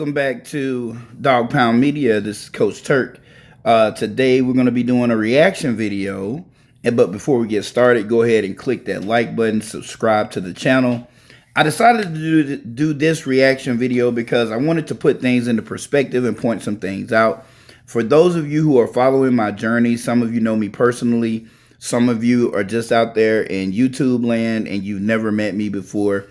Welcome back to Dog Pound Media. This is Coach Turk. Today we're going to be doing a reaction video. But before we get started, go ahead and click that like button, subscribe to the channel. I decided to do this reaction video because I wanted to put things into perspective and point some things out. For those of you who are following my journey, some of you know me personally. Some of you are just out there in YouTube land and you've never met me before.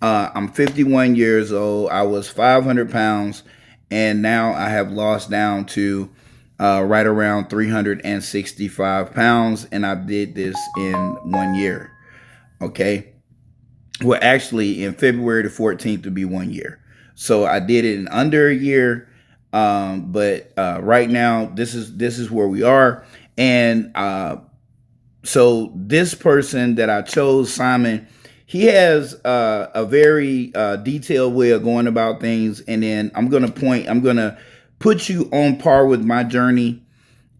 I'm 51 years old. I was 500 pounds, and now I have lost down to right around 365 pounds, and I did this in 1 year. Okay. Well, actually, in February the 14th would be 1 year. So I did it in under a year. But right now, this is where we are. And so this person that I chose, Simon, he has a very detailed way of going about things. And then I'm going to put you on par with my journey.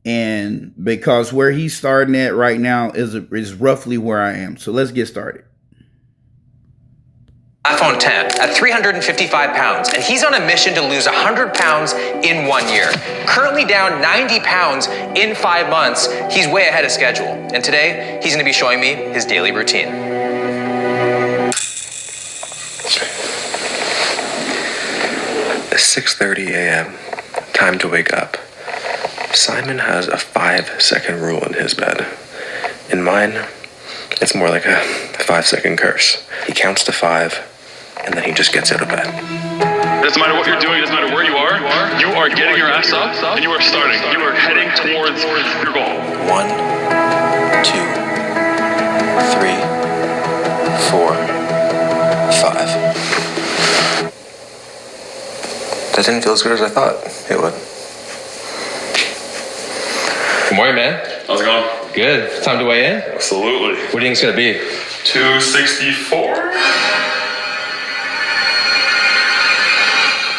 And because where he's starting at right now is roughly where I am. So let's get started. iPhone 10 at 355 pounds, and he's on a mission to lose 100 pounds in 1 year. Currently down 90 pounds in 5 months, he's way ahead of schedule. And today, he's gonna be showing me his daily routine. It's 6:30 a.m. Time to wake up. Simon has a 5-second rule in his bed. In mine, it's more like a 5-second curse. He counts to 5, and then he just gets out of bed. It doesn't matter what you're doing, it doesn't matter where you are getting your ass up, and you are starting. You are heading towards your goal. 1, 2, 3, 4, 5. That didn't feel as good as I thought it would. Good morning, man. How's it going? Good. Time to weigh in? Absolutely. What do you think it's going to be? 264?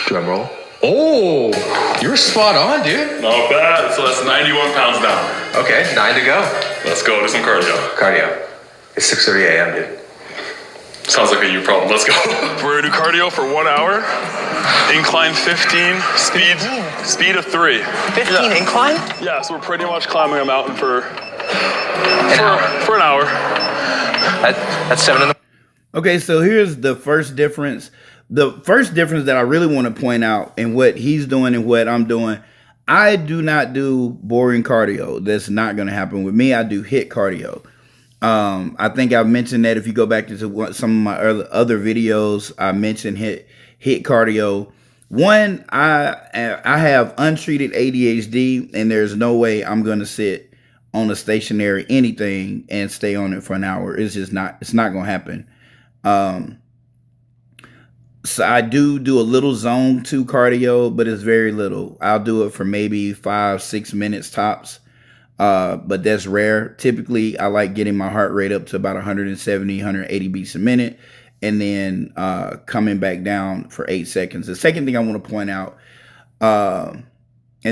Drum roll. Oh, you're spot on, dude. Not bad. So that's 91 pounds down. Okay, 9 to go. Let's go do some cardio. Cardio. It's 6:30 a.m., dude. Sounds like a you problem. Let's go. We're gonna do cardio for 1 hour. Incline 15, speed of 3. 15 incline? Yeah, so we're pretty much climbing a mountain for an hour. That's 7 in the... Okay, so here's the first difference. The first difference that I really want to point out in what he's doing and what I'm doing, I do not do boring cardio. That's not going to happen with me. I do HIIT cardio. I think I've mentioned that if you go back to some of my other videos, I mentioned HIIT cardio. One, I have untreated ADHD, and there's no way I'm going to sit on a stationary anything and stay on it for an hour. It's just not, it's not going to happen. So I do a little zone 2 cardio, but it's very little. I'll do it for maybe 5-6 minutes tops. But that's rare. Typically, I like getting my heart rate up to about 170, 180 beats a minute, and then coming back down for 8 seconds. The second thing I want to point out, and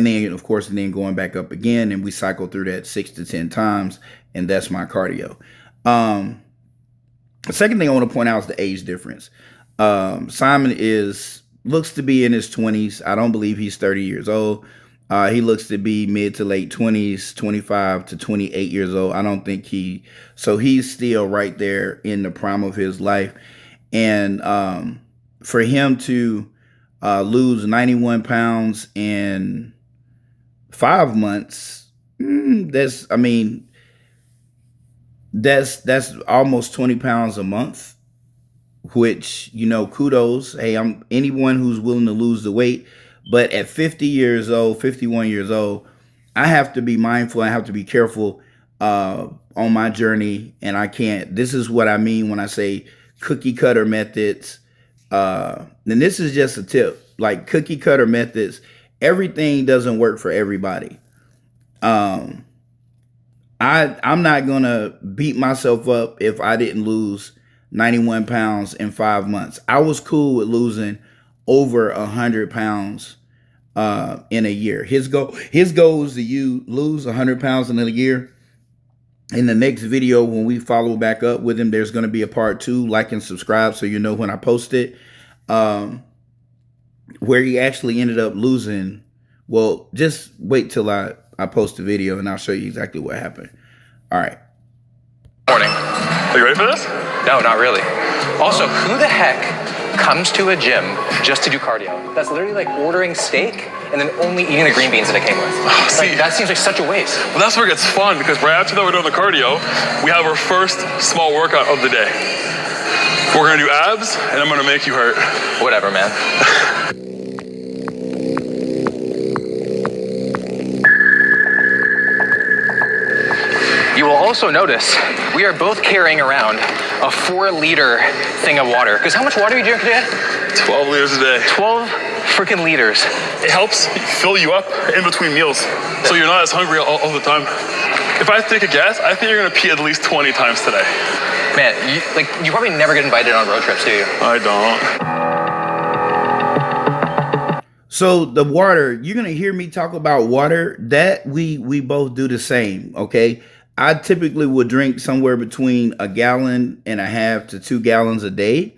then, of course, and then going back up again, and we cycle through that 6 to 10 times, and that's my cardio. The second thing I want to point out is the age difference. Simon looks to be in his 20s. I don't believe he's 30 years old. He looks to be mid to late 20s, 25 to 28 years old. I don't think so he's still right there in the prime of his life. And for him to lose 91 pounds in 5 months, that's almost 20 pounds a month, which, you know, kudos. Hey, I'm anyone who's willing to lose the weight. But at 50 years old, 51 years old, I have to be mindful. I have to be careful on my journey. And I can't, this is what I mean when I say cookie cutter methods. And this is just a tip, like cookie cutter methods. Everything doesn't work for everybody. I'm not going to beat myself up if I didn't lose 91 pounds in 5 months. I was cool with losing over 100 pounds in a year. His goal is to lose 100 pounds in a year. In the next video, when we follow back up with him, there's going to be a part 2. Like and subscribe so you know when I post it. where he actually ended up losing. Well, just wait till I post the video and I'll show you exactly what happened. All right. Morning. Are you ready for this? No, not really. Also, who the heck comes to a gym just to do cardio? That's literally like ordering steak and then only eating the green beans that it came with. See, That seems like such a waste. well, that's where it gets fun, because right after that we're doing the cardio, we have our first small workout of the day. We're gonna do abs, and I'm gonna make you hurt. Whatever, man. You will also notice we are both carrying around a 4-liter thing of water. Because how much water do you drink a day? 12 liters a day. 12 freaking liters. It helps fill you up in between meals, so you're not as hungry all the time. If I take a guess, I think you're gonna pee at least 20 times today. Man, you probably never get invited on road trips, do you? I don't. So the water, you're gonna hear me talk about water. That we both do the same. Okay, I typically would drink somewhere between 1.5 gallons to 2 gallons a day.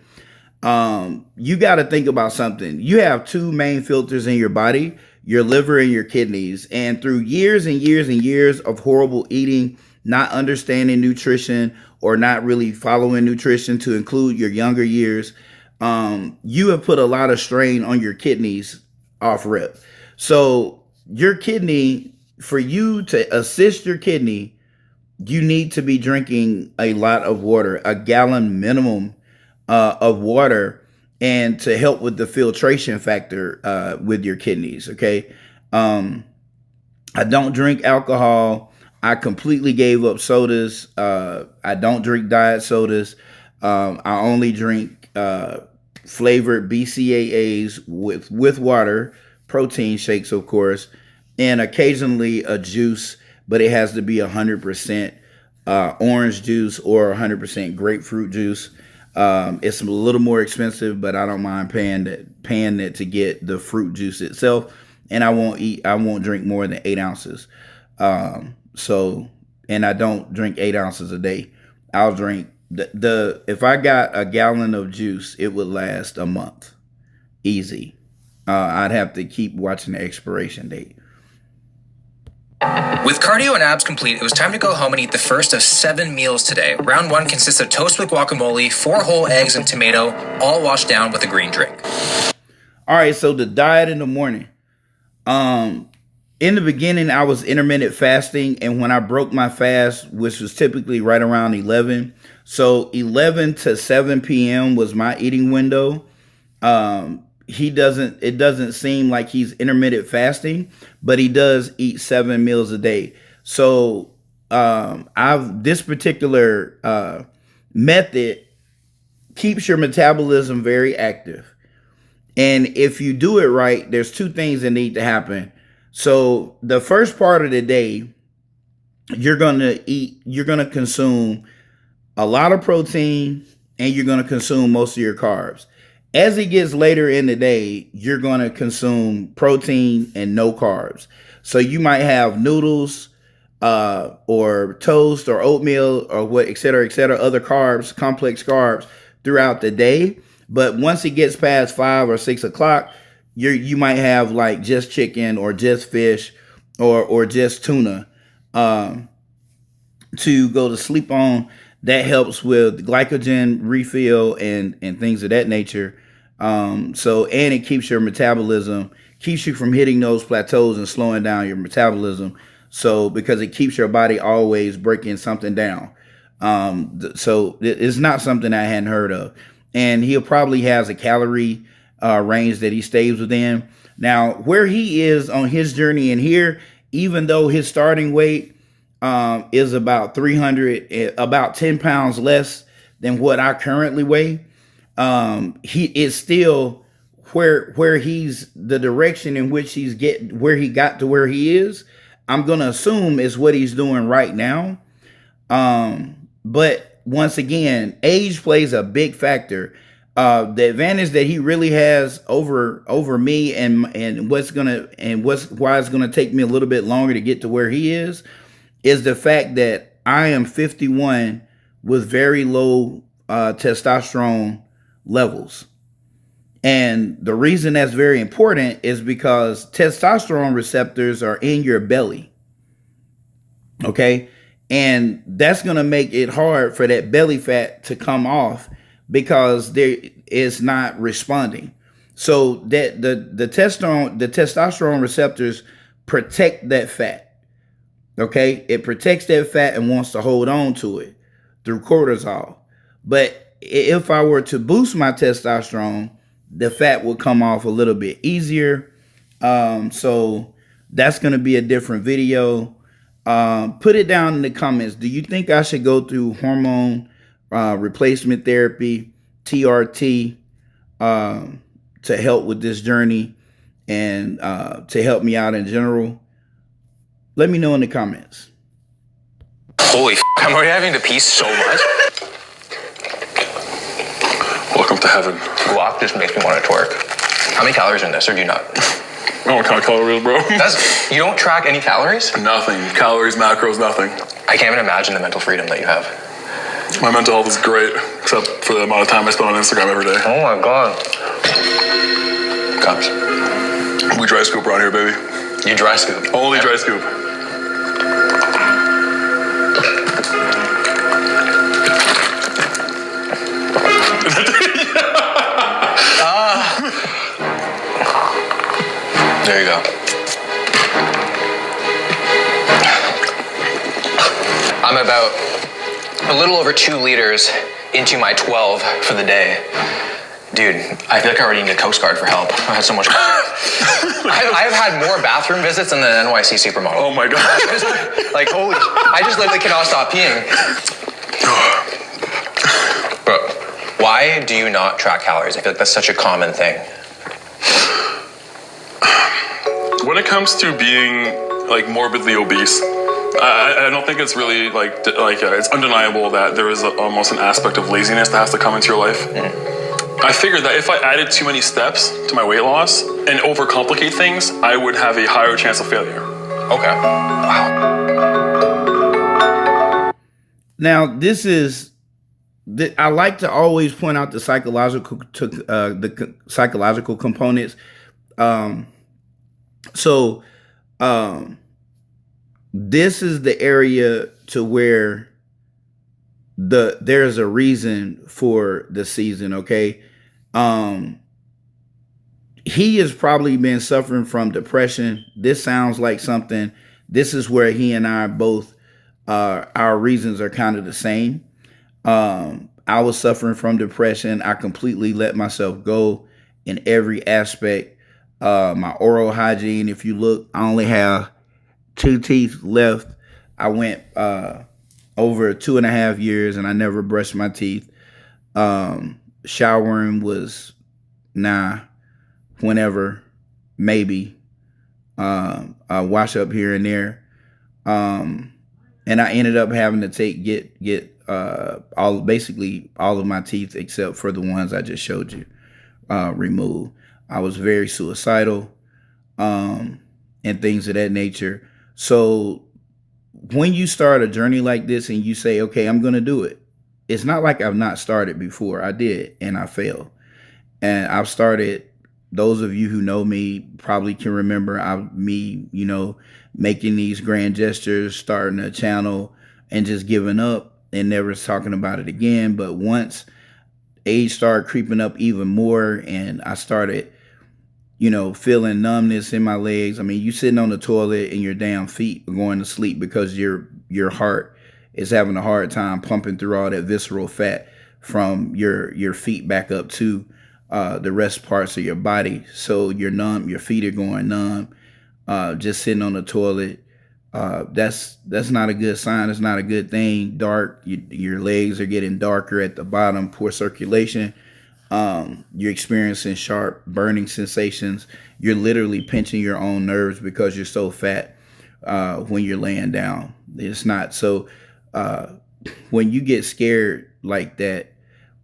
You got to think about something. You have two main filters in your body: your liver and your kidneys. And through years and years and years of horrible eating, not understanding nutrition, or not really following nutrition to include your younger years, you have put a lot of strain on your kidneys off rip. So your kidney, for you to assist your kidney, you need to be drinking a lot of water, 1 gallon minimum of water, and to help with the filtration factor with your kidneys. Okay. I don't drink alcohol. I completely gave up sodas. I don't drink diet sodas. I only drink flavored BCAAs with water, protein shakes, of course, and occasionally a juice, but it has to be 100% orange juice or 100% grapefruit juice. It's a little more expensive, but I don't mind paying that to get the fruit juice itself. And I won't drink more than 8 ounces. And I don't drink 8 ounces a day. I'll drink if I got 1 gallon of juice, it would last a month. Easy. I'd have to keep watching the expiration date. With cardio and abs complete, it was time to go home and eat the first of 7 meals today. Round 1 consists of toast with guacamole, 4 whole eggs and tomato, all washed down with a green drink. All right, so the diet in the morning. In the beginning, I was intermittent fasting, and when I broke my fast, which was typically right around 11, so 11 to 7 p.m. was my eating window. It doesn't seem like he's intermittent fasting, but he does eat 7 meals a day. So this particular method keeps your metabolism very active. And if you do it right, there's 2 things that need to happen. So the first part of the day, you're going to consume a lot of protein, and you're going to consume most of your carbs. As it gets later in the day, you're going to consume protein and no carbs. So you might have noodles, or toast or oatmeal or et cetera, other carbs, complex carbs throughout the day. But once it gets past 5 or 6 o'clock, you might have like just chicken or just fish or just tuna to go to sleep on. That helps with glycogen refill and things of that nature. And it keeps your metabolism, keeps you from hitting those plateaus and slowing down your metabolism. So because it keeps your body always breaking something down. So it's not something I hadn't heard of. And he probably has a calorie range that he stays within. Now, where he is on his journey in here, even though his starting weight is about 10 pounds less than what I currently weigh, he is still where he's the direction in which where he got to where he is. I'm going to assume is what he's doing right now. But once again, age plays a big factor. The advantage that he really has over me and why it's gonna take me a little bit longer to get to where he is the fact that I am 51 with very low testosterone levels. And the reason that's very important is because testosterone receptors are in your belly. Okay. And that's going to make it hard for that belly fat to come off because there is not responding. So that the testosterone receptors protect that fat. Okay. It protects that fat and wants to hold on to it through cortisol. But if I were to boost my testosterone, the fat will come off a little bit easier. So that's going to be a different video. Put it down in the comments. Do you think I should go through hormone replacement therapy, TRT, to help with this journey and to help me out in general? Let me know in the comments. Holy I'm already having to pee so much. Welcome to heaven. Guac just makes me want to twerk. How many calories are in this, or do you not? I don't count calories, bro. You don't track any calories? Nothing. Calories, macros, nothing. I can't even imagine the mental freedom that you have. My mental health is great, except for the amount of time I spend on Instagram every day. Oh my God. Cups. We dry scoop around here, baby. You dry scoop? Only dry scoop. There you go. I'm about a little over 2 liters into my 12 for the day. Dude, I feel like I already need a Coast Guard for help. I had so much. I've had more bathroom visits than the NYC supermodel. Oh my God. Like, holy, I just literally cannot stop peeing. But why do you not track calories? I feel like that's such a common thing. When it comes to being like morbidly obese, I don't think it's really it's undeniable that there is almost an aspect of laziness that has to come into your life. I figured that if I added too many steps to my weight loss and overcomplicate things, I would have a higher chance of failure. Okay. Wow. Now, I like to always point out the psychological components. This is the area to where there's a reason for the season. Okay. He has probably been suffering from depression. This sounds like something. This is where he and I both, our reasons are kind of the same. I was suffering from depression. I completely let myself go in every aspect. My oral hygiene, if you look, I only have 2 teeth left. I went over 2.5 years and I never brushed my teeth. Showering was whenever, maybe. I wash up here and there. And I ended up having to get basically all of my teeth except for the ones I just showed you removed. I was very suicidal and things of that nature. So when you start a journey like this and you say, okay, I'm going to do it. It's not like I've not started before. I did, and I failed. And I've started, those of you who know me probably can remember me, making these grand gestures, starting a channel and just giving up and never talking about it again. But once age started creeping up even more and I started, feeling numbness in my legs. I mean, you sitting on the toilet and your damn feet are going to sleep because your heart is having a hard time pumping through all that visceral fat from your feet back up to the rest parts of your body. So you're numb, your feet are going numb, just sitting on the toilet. That's not a good sign. It's not a good thing. Dark, your legs are getting darker at the bottom, poor circulation. You're experiencing sharp burning sensations. You're literally pinching your own nerves because you're so fat when you're laying down. It's not. So when you get scared like that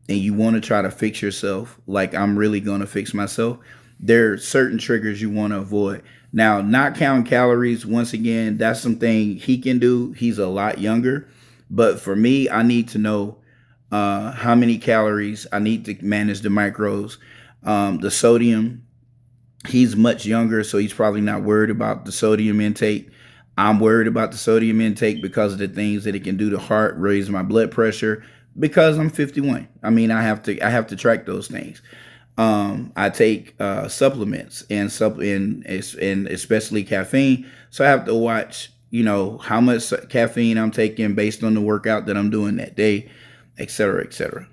and you want to try to fix yourself, like I'm really going to fix myself, there are certain triggers you want to avoid. Now, not counting calories, once again, that's something he can do. He's a lot younger. But for me, I need to know how many calories. I need to manage the macros. The sodium, he's much younger, so he's probably not worried about the sodium intake. I'm worried about the sodium intake because of the things that it can do to heart, raise my blood pressure. Because I'm 51, I mean, I have to track those things. I take supplements and especially caffeine, so I have to watch, how much caffeine I'm taking based on the workout that I'm doing that day, et cetera, et cetera.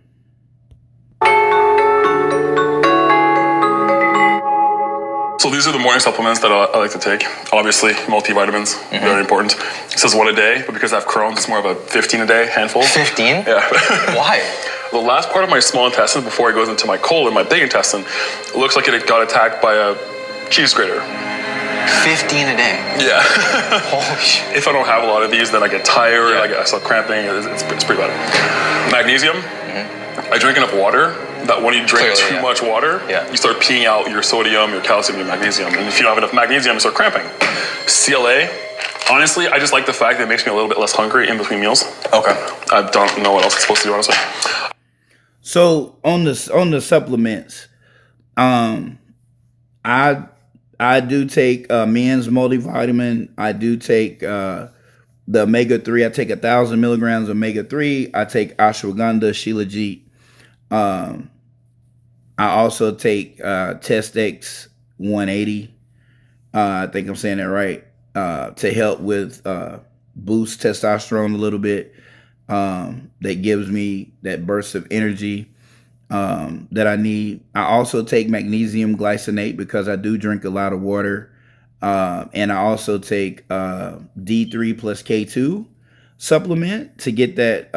So these are the morning supplements that I like to take. Obviously, multivitamins, very important. It says 1 a day, but because I have Crohn's, it's more of a 15 a day handful. 15? Yeah. Why? The last part of my small intestine before it goes into my colon, my big intestine, it looks like it got attacked by a cheese grater. 15 a day? Yeah. Holy shit. If I don't have a lot of these, then I get tired, I start cramping, it's pretty bad. Magnesium, I drink enough water that when you drink too much water, you start peeing out your sodium, your calcium, your magnesium. And if you don't have enough magnesium, you start cramping. CLA, honestly, I just like the fact that it makes me a little bit less hungry in between meals. Okay. I don't know what else it's supposed to do, honestly. So on the supplements, I do take men's multivitamin. I do take the omega-3. I take 1,000 milligrams of omega-3. I take ashwagandha, shilajit. I also take Test-X 180. I think I'm saying that right. To help with boost testosterone a little bit. That gives me that burst of energy that I need. I also take magnesium glycinate because I do drink a lot of water. And I also take D3 plus K2 supplement to get that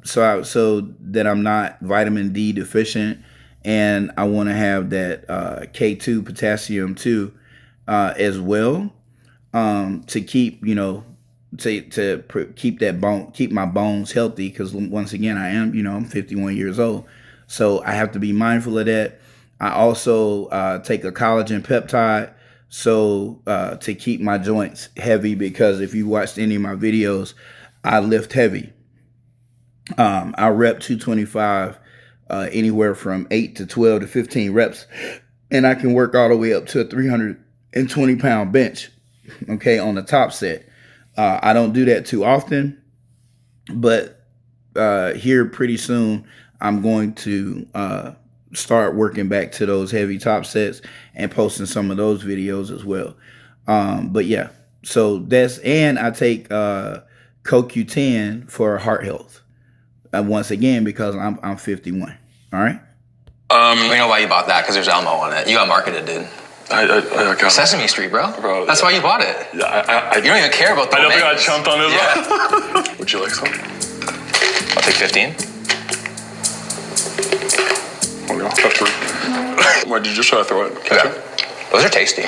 so that I'm not vitamin D deficient, and I want to have that K2 potassium too as well, to keep keep my bones healthy, because once again I am I'm 51 years old, so I have to be mindful of that. I also take a collagen peptide, so to keep my joints heavy, because if you watched any of my videos, I lift heavy. I rep 225, anywhere from 8 to 12 to 15 reps, and I can work all the way up to a 320-pound bench, okay, on the top set. I don't do that too often, but here pretty soon I'm going to start working back to those heavy top sets and posting some of those videos as well. But yeah, so and I take CoQ10 for heart health. Once again, because I'm 51. All right. We know why you bought that, because there's Elmo on it. You got marketed, dude. I got Sesame Street, bro. That's why you bought it. Yeah, you don't even care about the I don't think I chumped on this one. Would you like some? I'll take 15. Oh, no, that's true. Why did you just try to throw it? Yeah. Those are tasty.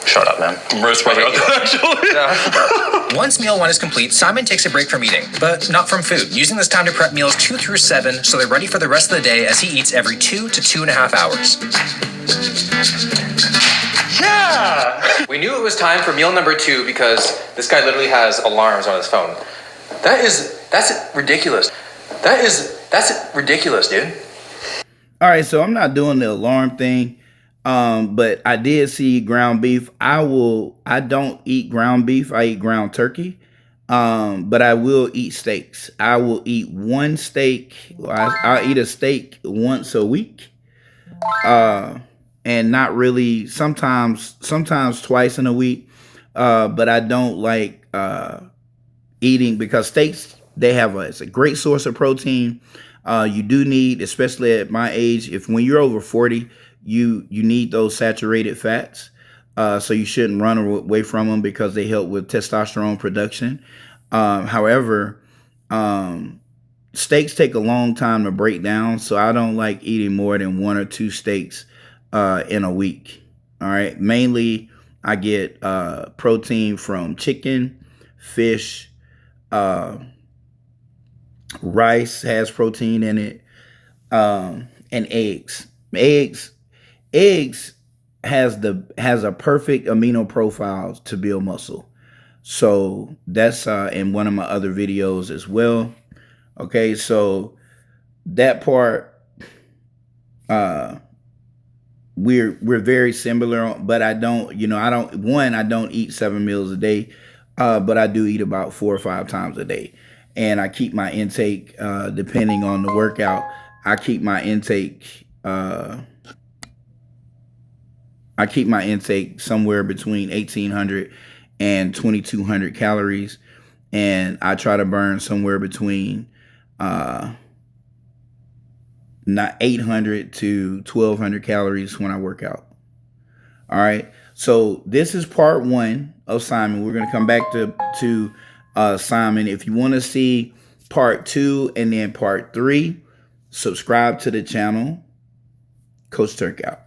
Shut up, man. I'm very surprised I got that, actually. Yeah. Once meal 1 is complete, Simon takes a break from eating, but not from food, using this time to prep meals 2 through 7 so they're ready for the rest of the day, as he eats every 2 to 2.5 hours. Yeah! We knew it was time for meal number 2 because this guy literally has alarms on his phone. That's ridiculous. That's ridiculous, dude. All right, so I'm not doing the alarm thing. But I did see ground beef. I don't eat ground beef. I eat ground turkey. But I will eat steaks. I will eat one steak. I'll eat a steak once a week. And not really, sometimes twice in a week. But I don't like, eating, because steaks, it's a great source of protein. You do need, especially at my age, when you're over 40, you need those saturated fats, so you shouldn't run away from them because they help with testosterone production. However, steaks take a long time to break down, so I don't like eating more than 1 or 2 steaks in a week. All right, mainly I get protein from chicken, fish, rice has protein in it, and eggs. Eggs has a perfect amino profile to build muscle. So that's in one of my other videos as well. Okay, so that part we're very similar, but I don't, I don't eat 7 meals a day, but I do eat about 4 or 5 times a day. And I keep my intake, depending on the workout, I keep my intake, somewhere between 1,800 and 2,200 calories. And I try to burn somewhere between, not 800 to 1,200 calories when I work out. All right. So this is part 1 of Simon. We're going to come back to Simon. If you want to see part 2 and then part 3, subscribe to the channel. Coach Turk out.